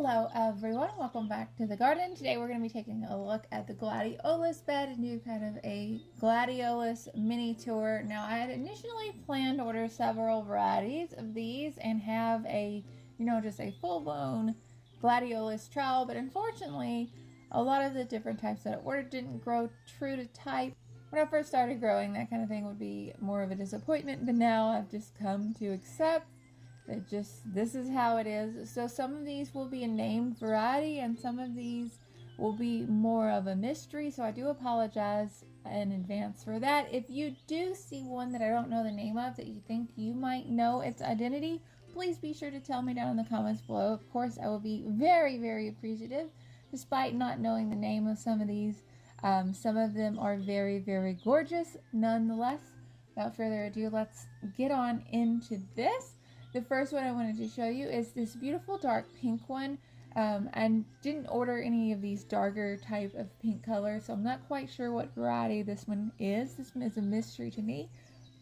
Hello everyone, welcome back to the garden. Today we're going to be taking a look at the Gladiolus bed and do kind of a Gladiolus mini tour. Now I had initially planned to order several varieties of these and have a, just a full-blown Gladiolus trowel, but unfortunately a lot of the different types that I ordered didn't grow true to type. When I first started growing, that kind of thing would be more of a disappointment, but now I've just come to accept this is how it is. So some of these will be a named variety and some of these will be more of a mystery. So I do apologize in advance for that. If you do see one that I don't know the name of that you think you might know its identity, please be sure to tell me down in the comments below. Of course, I will be very, very appreciative. Despite not knowing the name of some of these, some of them are very, very gorgeous nonetheless. Without further ado, let's get on into this. The first one I wanted to show you is this beautiful dark pink one. I didn't order any of these darker type of pink colors, so I'm not quite sure what variety this one is. This one is a mystery to me.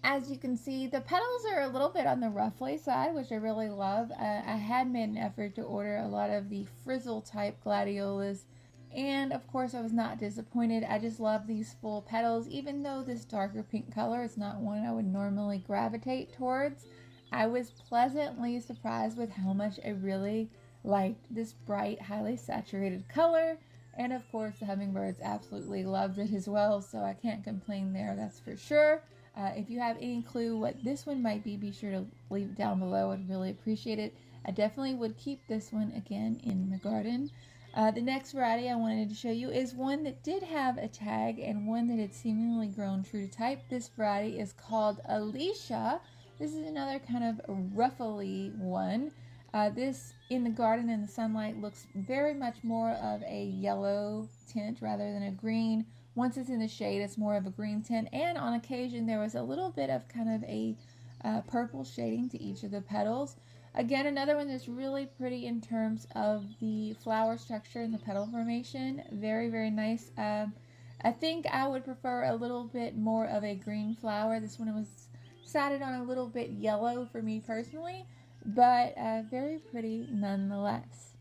As you can see, the petals are a little bit on the ruffly side, which I really love. I had made an effort to order a lot of the frizzle type gladiolus, and of course I was not disappointed. I just love these full petals. Even though this darker pink color is not one I would normally gravitate towards, I was pleasantly surprised with how much I really liked this bright, highly saturated color. And of course, the hummingbirds absolutely loved it as well, so I can't complain there, that's for sure. If you have any clue what this one might be sure to leave it down below. I'd really appreciate it. I definitely would keep this one again in the garden. The next variety I wanted to show you is one that did have a tag and one that had seemingly grown true to type. This variety is called Alicia. This is another kind of ruffly one. This in the garden in the sunlight looks very much more of a yellow tint rather than a green. Once it's in the shade, it's more of a green tint, and on occasion there was a little bit of kind of a purple shading to each of the petals. Again, another one that's really pretty in terms of the flower structure and the petal formation. Very, very nice. I think I would prefer a little bit more of a green flower. This one was decided on a little bit yellow for me personally, but very pretty nonetheless.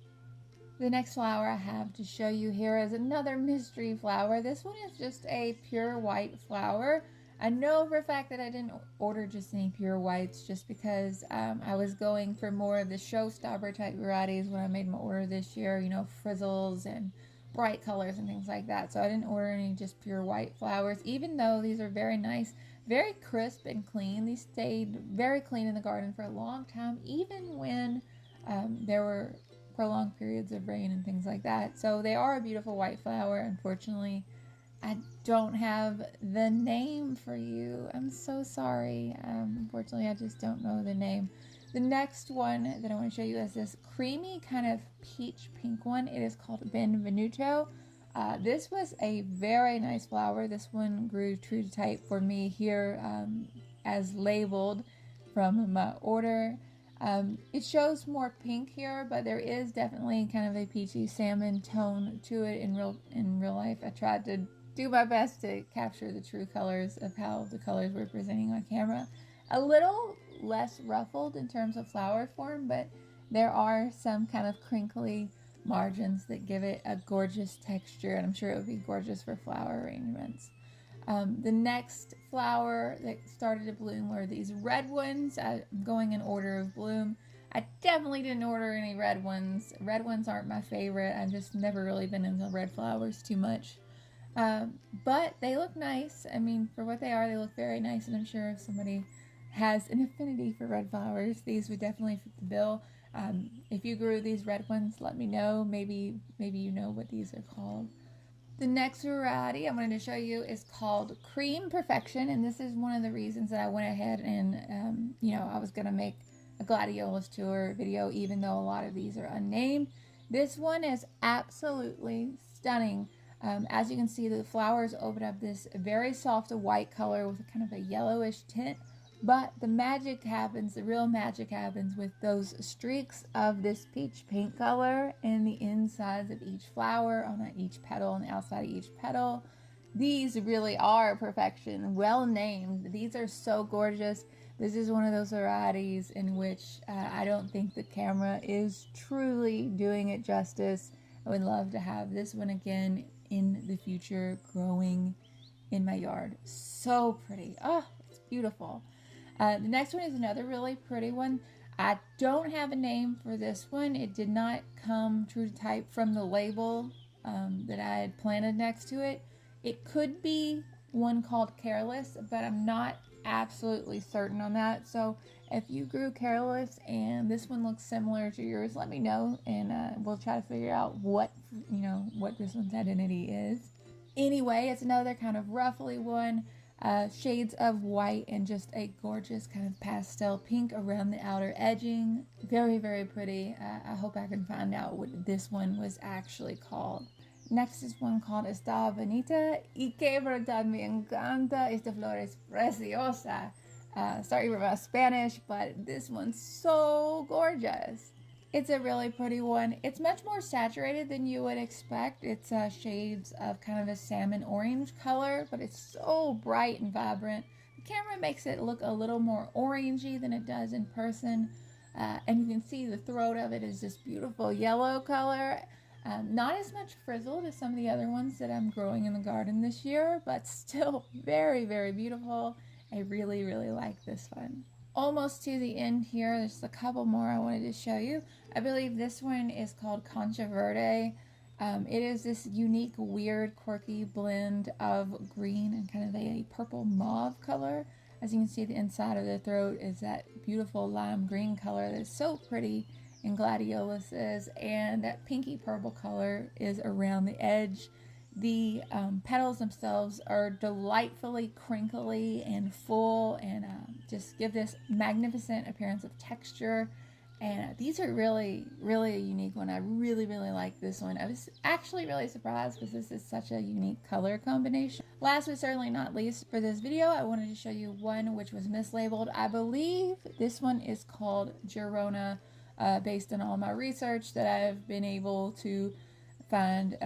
The next flower I have to show you here is another mystery flower. This one is just a pure white flower. I know for a fact that I didn't order just any pure whites just because I was going for more of the showstopper type varieties when I made my order this year, frizzles and bright colors and things like that. So I didn't order any just pure white flowers, even though these are very nice. Very crisp and clean. These stayed very clean in the garden for a long time, even when there were prolonged periods of rain and things like that. So they are a beautiful white flower. Unfortunately, I don't have the name for you. I'm so sorry. Unfortunately, I just don't know the name. The next one that I want to show you is this creamy kind of peach pink one. It is called Venuto. This was a very nice flower. This one grew true to type for me here as labeled from my order. It shows more pink here, but there is definitely kind of a peachy salmon tone to it in real life. I tried to do my best to capture the true colors of how the colors were presenting on camera. A little less ruffled in terms of flower form, but there are some kind of crinkly margins that give it a gorgeous texture, and I'm sure it would be gorgeous for flower arrangements. The next flower that started to bloom were these red ones. I'm going in order of bloom. I definitely didn't order any red ones. Red ones aren't my favorite. I've just never really been into red flowers too much. But they look nice. I mean, for what they are, they look very nice, and I'm sure if somebody has an affinity for red flowers, these would definitely fit the bill. If you grew these red ones, let me know. Maybe you know what these are called. The next variety I wanted to show you is called Cream Perfection, and this is one of the reasons that I went ahead and, I was going to make a Gladiolus tour video, even though a lot of these are unnamed. This one is absolutely stunning. As you can see, the flowers open up this very soft white color with kind of a yellowish tint. But the magic happens, the real magic happens with those streaks of this peach pink color in the insides of each flower, on each petal, and the outside of each petal. These really are perfection, well named. These are so gorgeous. This is one of those varieties in which I don't think the camera is truly doing it justice. I would love to have this one again in the future growing in my yard. So pretty. Oh, it's beautiful. The next one is another really pretty one. I don't have a name for this one. It did not come true to type from the label that I had planted next to it. It could be one called Careless, but I'm not absolutely certain on that. So if you grew Careless and this one looks similar to yours, let me know, and we'll try to figure out what this one's identity is. Anyway, it's another kind of ruffly one. Shades of white and just a gorgeous kind of pastel pink around the outer edging. Very, very pretty. I hope I can find out what this one was actually called. Next is one called Esta, Bonita. Y que verdad me encanta. Esta flor es preciosa. Sorry for my Spanish, but this one's so gorgeous. It's a really pretty one. It's much more saturated than you would expect. It's shades of kind of a salmon orange color, but it's so bright and vibrant. The camera makes it look a little more orangey than it does in person. And you can see the throat of it is this beautiful yellow color. Not as much frizzled as some of the other ones that I'm growing in the garden this year, but still very, very beautiful. I really, really like this one. Almost to the end here, there's a couple more I wanted to show you. I believe this one is called Conca Verde. It is this unique, weird, quirky blend of green and kind of a purple mauve color. As you can see, the inside of the throat is that beautiful lime green color that's so pretty in Gladioluses, and that pinky purple color is around the edge. The petals themselves are delightfully crinkly and full and just give this magnificent appearance of texture. And these are really, really a unique one. I really, really like this one. I was actually really surprised because this is such a unique color combination. Last but certainly not least for this video, I wanted to show you one which was mislabeled. I believe this one is called Gerona, based on all my research that I've been able to find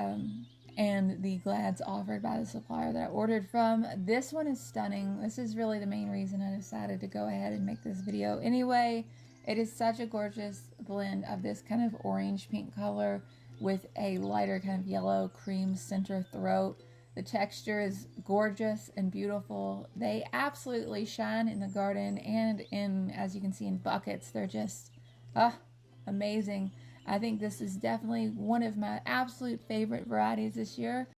and the glads offered by the supplier that I ordered from. This one is stunning. This is really the main reason I decided to go ahead and make this video anyway. It is such a gorgeous blend of this kind of orange pink color with a lighter kind of yellow cream center throat. The texture is gorgeous and beautiful. They absolutely shine in the garden and in, as you can see, in buckets. They're just amazing. I think this is definitely one of my absolute favorite varieties this year.